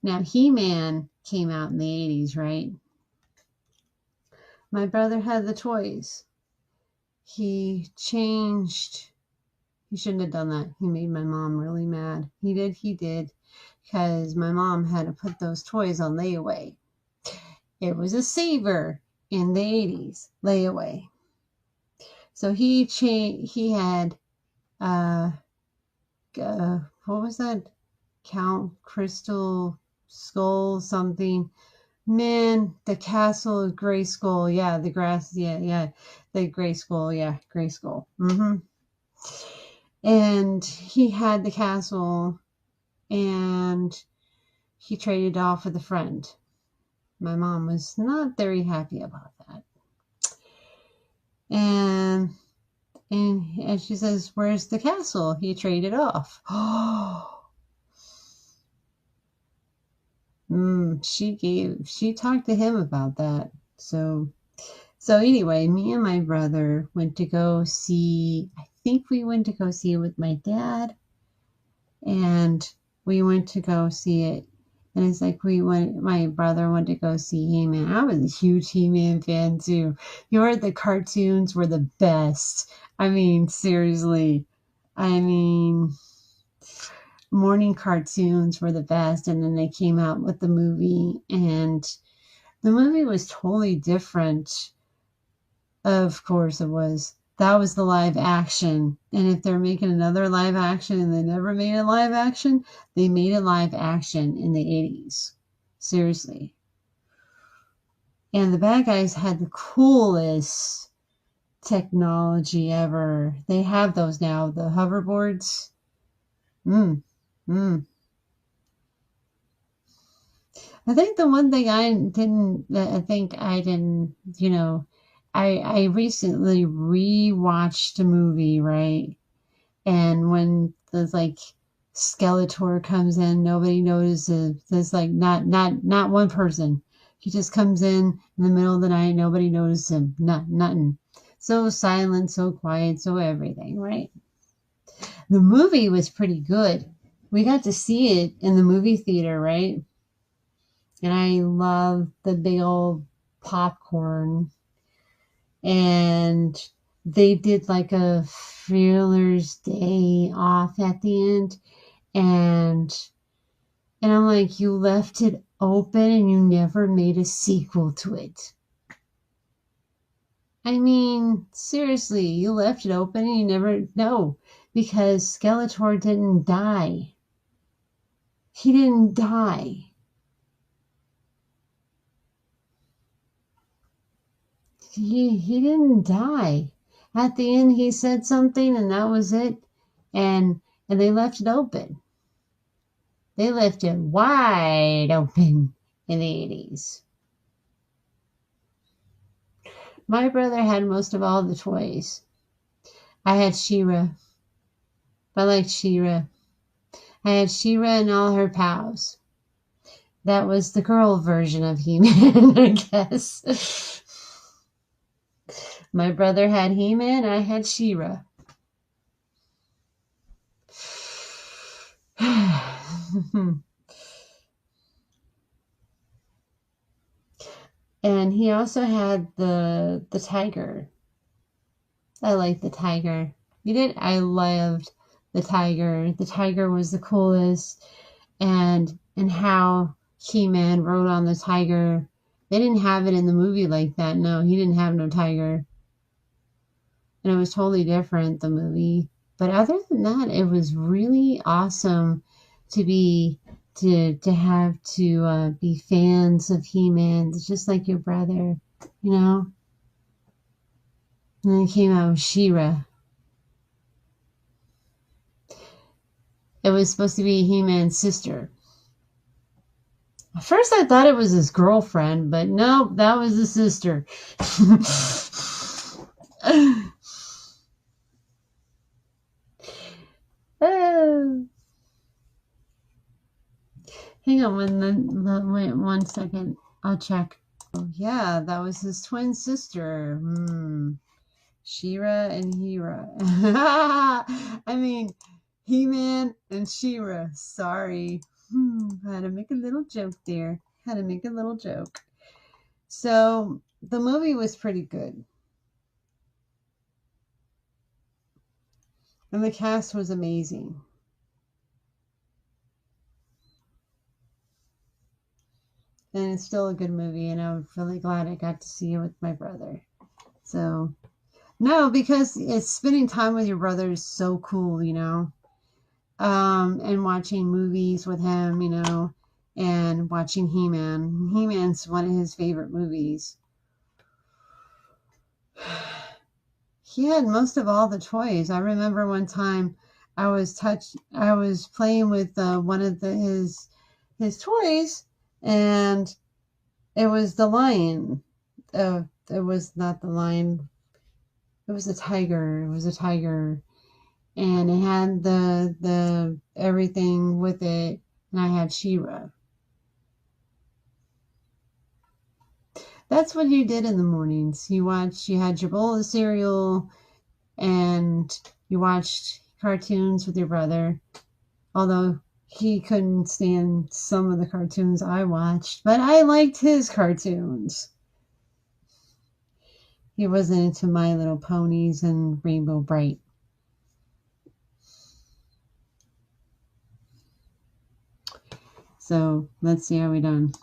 Now, He-Man came out in the 80s, right? My brother had the toys. He changed. He shouldn't have done that. He made my mom really mad. He did. Because my mom had to put those toys on layaway. It was a saver in the 80s, layaway. So he had, what was that? Count Crystal Skull something. Man, the castle of Grayskull. Yeah, the grass. Yeah. The Grayskull. Yeah, Grayskull. And he had the castle, and he traded off with a friend. My mom was not very happy about that. And she says, "Where's the castle? He traded off." She talked to him about that. So anyway, me and my brother went to go see, I think we went to go see it with my dad, and we went to go see it. And it's like my brother went to go see He-Man. I was a huge He-Man fan too. The cartoons were the best. I mean, seriously. I mean, morning cartoons were the best. And then they came out with the movie, and the movie was totally different. Of course it was. That was the live action. And if they're making another live action and they never made a live action, they made a live action in the 80s. Seriously. And the bad guys had the coolest technology ever. They have those now, the hoverboards. I think the one thing I didn't, I recently rewatched a movie, right? And when there's like Skeletor comes in, nobody notices. There's like not one person. He just comes in the middle of the night, nobody notices him. Nothing. So silent, so quiet, so everything, right? The movie was pretty good. We got to see it in the movie theater, right? And I love the big old popcorn. And they did like a Fearless Day off at the end. And I'm like, you left it open and you never made a sequel to it. I mean, seriously, you left it open and you never, no, because Skeletor didn't die. He didn't die. He didn't die. At the end, he said something, and that was it. And they left it open. They left it wide open in the 80s. My brother had most of all the toys. I had She-Ra. I liked She-Ra. I had She-Ra and all her pals. That was the girl version of He-Man, I guess. My brother had He-Man, I had She-Ra. And he also had the tiger. I liked the tiger. You did? I loved the tiger. The tiger was the coolest. And how He-Man rode on the tiger. They didn't have it in the movie like that. No, he didn't have no tiger. And it was totally different, the movie. But other than that, it was really awesome to be be fans of He-Man, just like your brother, you know. And then came out with She-Ra. It was supposed to be He-Man's sister. At first I thought it was his girlfriend, but no, that was his sister. Oh. Hang on one second. I'll check. Oh, yeah, that was his twin sister. She-Ra and He-Ra. I mean, He-Man and She-Ra. Sorry. Had to make a little joke there. Had to make a little joke. So the movie was pretty good. And the cast was amazing. And it's still a good movie, and I'm really glad I got to see it with my brother. So, no, because it's spending time with your brother is so cool, you know. And watching movies with him, you know, and watching He-Man. He-Man's one of his favorite movies. He had most of all the toys. I remember one time I was playing with one of his toys, and it was the lion. It was not the lion. It was a tiger. It was a tiger, and it had the everything with it. And I had She-Ra. That's what you did in the mornings. You had your bowl of cereal, and you watched cartoons with your brother. Although he couldn't stand some of the cartoons I watched, but I liked his cartoons. He wasn't into My Little Ponies and Rainbow Bright. So let's see how we done.